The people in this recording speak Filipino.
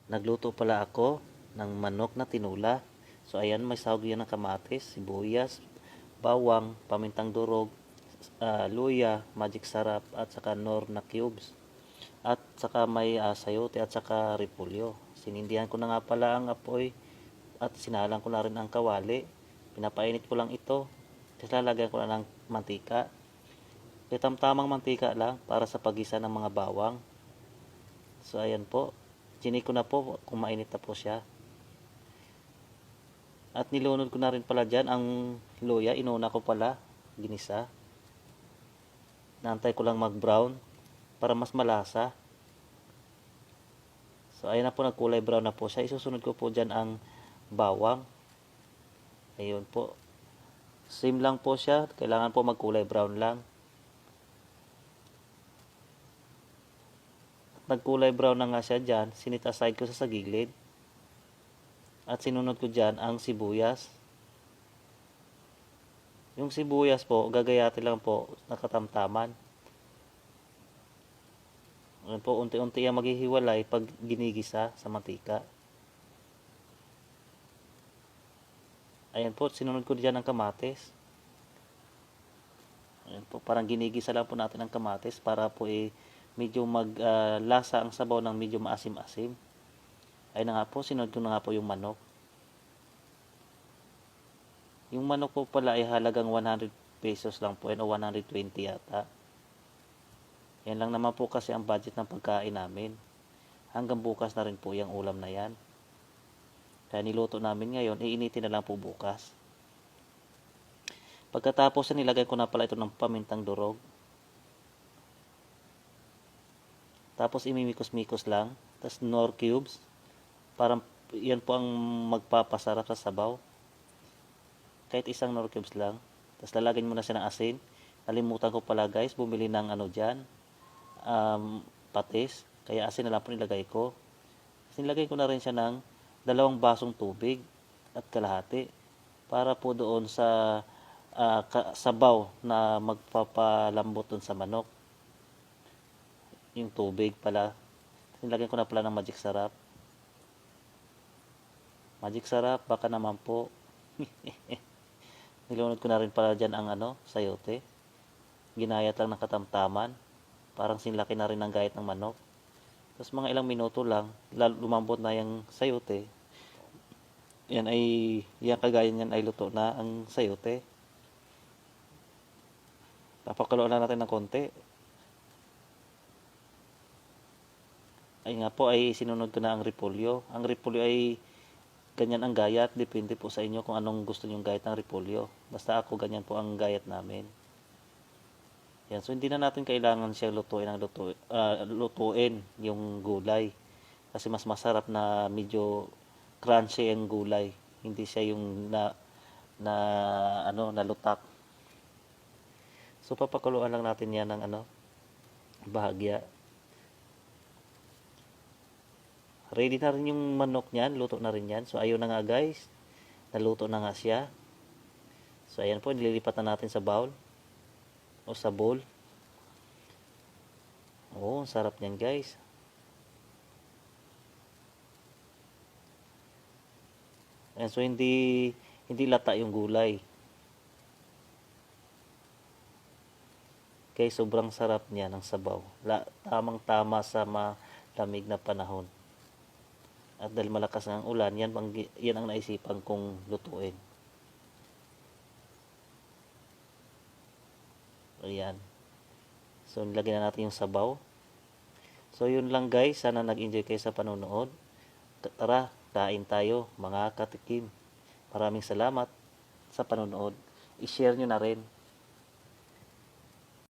Nagluto pala ako ng manok na tinula. So ayan, may sahog yan ng kamatis, sibuyas, bawang, pamintang durog, luya, magic sarap at saka nor na cubes. At saka may sayote at saka repolyo. Sinindihan ko na nga pala ang apoy at sinalang ko na rin ang kawali. Pinapainit ko lang ito. Tapos lalagyan ko na ng mantika. Tamang mantika lang para sa paggisa ng mga bawang. So ayan po. Chinik ko na po kung mainit na po siya. At nilunod ko na rin pala dyan ang luya. Inuna ko pala. Ginisa. Naantay ko lang mag-brown para mas malasa. So ayan na po, nagkulay brown na po siya. Isusunod ko po dyan ang bawang. Ayun po. Same lang po siya. Kailangan po magkulay brown lang. Nagkulay brown na nga siya dyan, sinit aside ko sa gilid. At sinunod ko dyan ang sibuyas. Yung sibuyas po, gagayatin lang po, nakatamtaman. Ayan po, unti-unti yung maghihiwalay pag ginigisa sa mantika. Ayan po, sinunod ko dyan ang kamatis. Ayan po, parang ginigisa lang po natin ang kamatis para po medyo maglasa ang sabaw ng medyo maasim-asim. Ay na nga po, sinunod ko na nga po yung manok. Yung manok po pala ay halagang 100 pesos lang po, o 120 yata. Yan lang naman po kasi ang budget ng pagkain namin. Hanggang bukas na rin po yung ulam na yan. Kaya niluto namin ngayon, iinitin na lang po bukas. Pagkatapos nilagay ko na pala ito ng pamintang durog. Tapos imimikos-mikos lang. Tapos nor cubes. Parang yan po ang magpapasarap sa sabaw. Kahit isang nor cubes lang. Tapos lalagyan mo na siya ng asin. Nalimutan ko pala guys, bumili ng dyan. Patis. Kaya asin na lang po nilagay ko. Tapos nilagay ko na rin siya ng 2 basong tubig at kalahati. Para po doon sa sabaw na magpapalambot doon sa manok. Yung tubig pala. Nilagyan ko na pala ng magic sarap. Magic sarap, baka naman po. Nilunod ko na rin pala dyan ang sayote. Ginayat lang ng katamtaman. Parang sinlaki na rin ang gayat ng manok. Tapos mga ilang minuto lang, lumambot na yung sayote. Yan kagaya niyan ay luto na ang sayote. Papakuluan na natin ng konti. Ay nga po, ay sinunod ko na ang repolyo. Ang repolyo ay ganyan ang gayat. Depende po sa inyo kung anong gusto nyong gayat ng repolyo. Basta ako, ganyan po ang gayat namin. Yan. So, hindi na natin kailangan siya lutuin yung gulay. Kasi mas masarap na medyo crunchy ang gulay. Hindi siya yung nalutak. So, papakuluan lang natin yan ng bahagya. Ready na rin yung manok niyan, luto na rin yan. So ayun na nga guys, naluto na nga siya. So ayan po, nililipat na natin sa bowl o sa bowl. Oh, sarap niyan guys. Ayan, so hindi lata yung gulay. Okay, sobrang sarap niya ng sabaw. Tamang tama sa malamig na panahon. At dahil malakas ang ulan, yan ang naisipan kong lutuin. Ayan. So, nilagyan na natin yung sabaw. So, yun lang guys. Sana nag-enjoy kayo sa panonood. Tara, kain tayo mga katikim. Maraming salamat sa panonood. I-share nyo na rin.